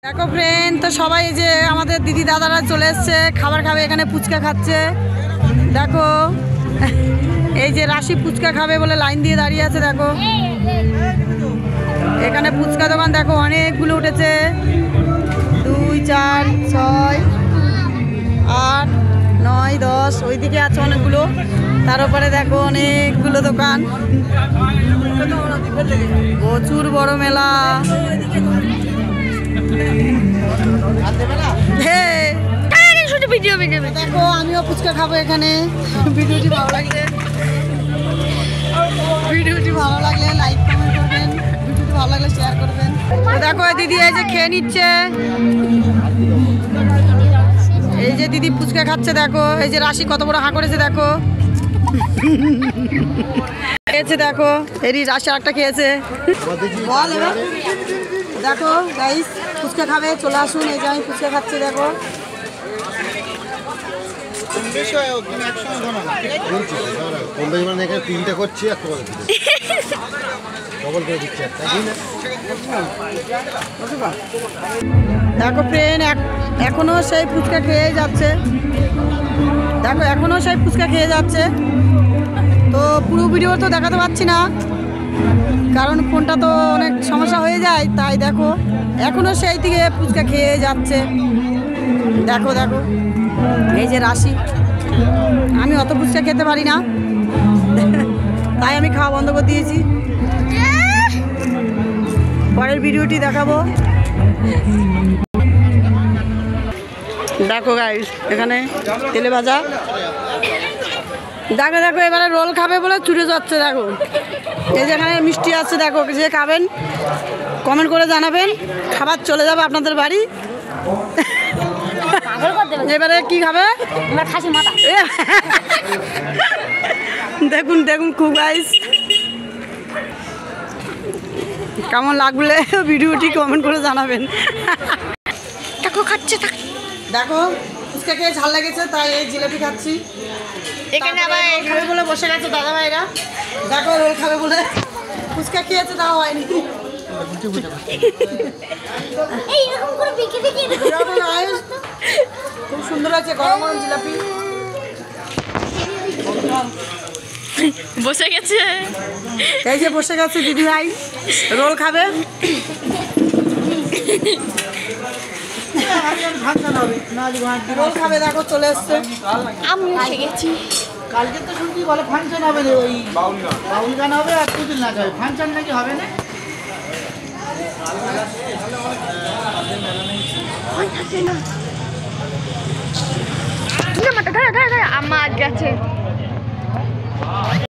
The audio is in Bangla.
দেখো ফ্রেন্ড, তো সবাই যে আমাদের দিদি দাদারা চলে এসছে, খাবার খাবে, এখানে ফুচকা খাচ্ছে। দেখো এই যে রাশি ফুচকা খাবে বলে লাইন দিয়ে দাঁড়িয়ে আছে। দেখো এখানে ফুচকা দোকান দেখো অনেকগুলো উঠেছে, 2, 4, 6, 8, 9, 10, ওইদিকে আছে অনেকগুলো। তার উপরে দেখো অনেকগুলো দোকান, প্রচুর বড় মেলা। দেখো আমিও ফুচকা খাবো এখানে। ভিডিওটি ভালো লাগলে লাইক কমেন্ট করবেন, ভিডিওটি ভালো লাগলে শেয়ার করবেন। তো দেখো দিদি এই যে খেয়ে নিচ্ছে, এই যে দিদি ফুচকা খাচ্ছে। দেখো এই যে রাশি কত বড় হাঁ করেছে, দেখো খেয়েছে। দেখো এরই রাশি আরেকটা খেয়েছে। বল এবার। দেখো গাইস ফুচকা খাবে, চলে আসুন। এই যে আমি ফুচকা খাচ্ছি। দেখো দেখো ফ্রেন্ড এখনো সেই ফুচকা খেয়ে যাচ্ছে। দেখো এখনো সেই ফুচকা খেয়ে যাচ্ছে। তো পুরো ভিডিও তো দেখাতে পারছি না, কারণ ফোনটা তো অনেক সমস্যা হয়ে যায়। তাই দেখো এখনো সেই থেকে ফুচকা খেয়ে যাচ্ছে। দেখো দেখো এই যে রাশি, আমি অত ফুচকা খেতে পারি না, তাই আমি খাওয়া বন্ধ করে দিয়েছি। পরের ভিডিওটি দেখাবো। দেখো গাইস এখানে তেলে ভাজা। দেখো দেখো এবারে রোল খাবে বলে ছুটে যাচ্ছে। দেখো এই যে এখানে মিষ্টি আছে। দেখো যে খাবেন কমেন্ট করে জানাবেন, খাবার চলে যাবে আপনাদের বাড়ি। এবারে কি খাবে? দেখুন দেখুন খুব গাইস, কেমন লাগলে ভিডিওটি কমেন্ট করে জানাবেন। দেখো খাচ্ছে, দেখো ফুচকা খেয়ে ঝাল লেগেছে তাই এই জিলাপি খাচ্ছি। এখানে আবার খাবে বলে বসে গেছে দাদা ভাইরা। দেখো রোল খাবে বলে ফুচকা খেয়েছে, তাও হয়নি। খুব সুন্দর আছে গরম গরম জিলাপি। বসে গেছে, এই যে বসে গেছে দিদি ভাই, রোল খাবে। রোল খাবে। দেখো চলে এসছে, আমি এসে গেছি। কালকে তো শুনছি বলে ফাংশন হবে না, ওই বাউল গান হবে আর পুতুল নাচ হবে। ফাংশন নাকি হবে না? আমার গেছে।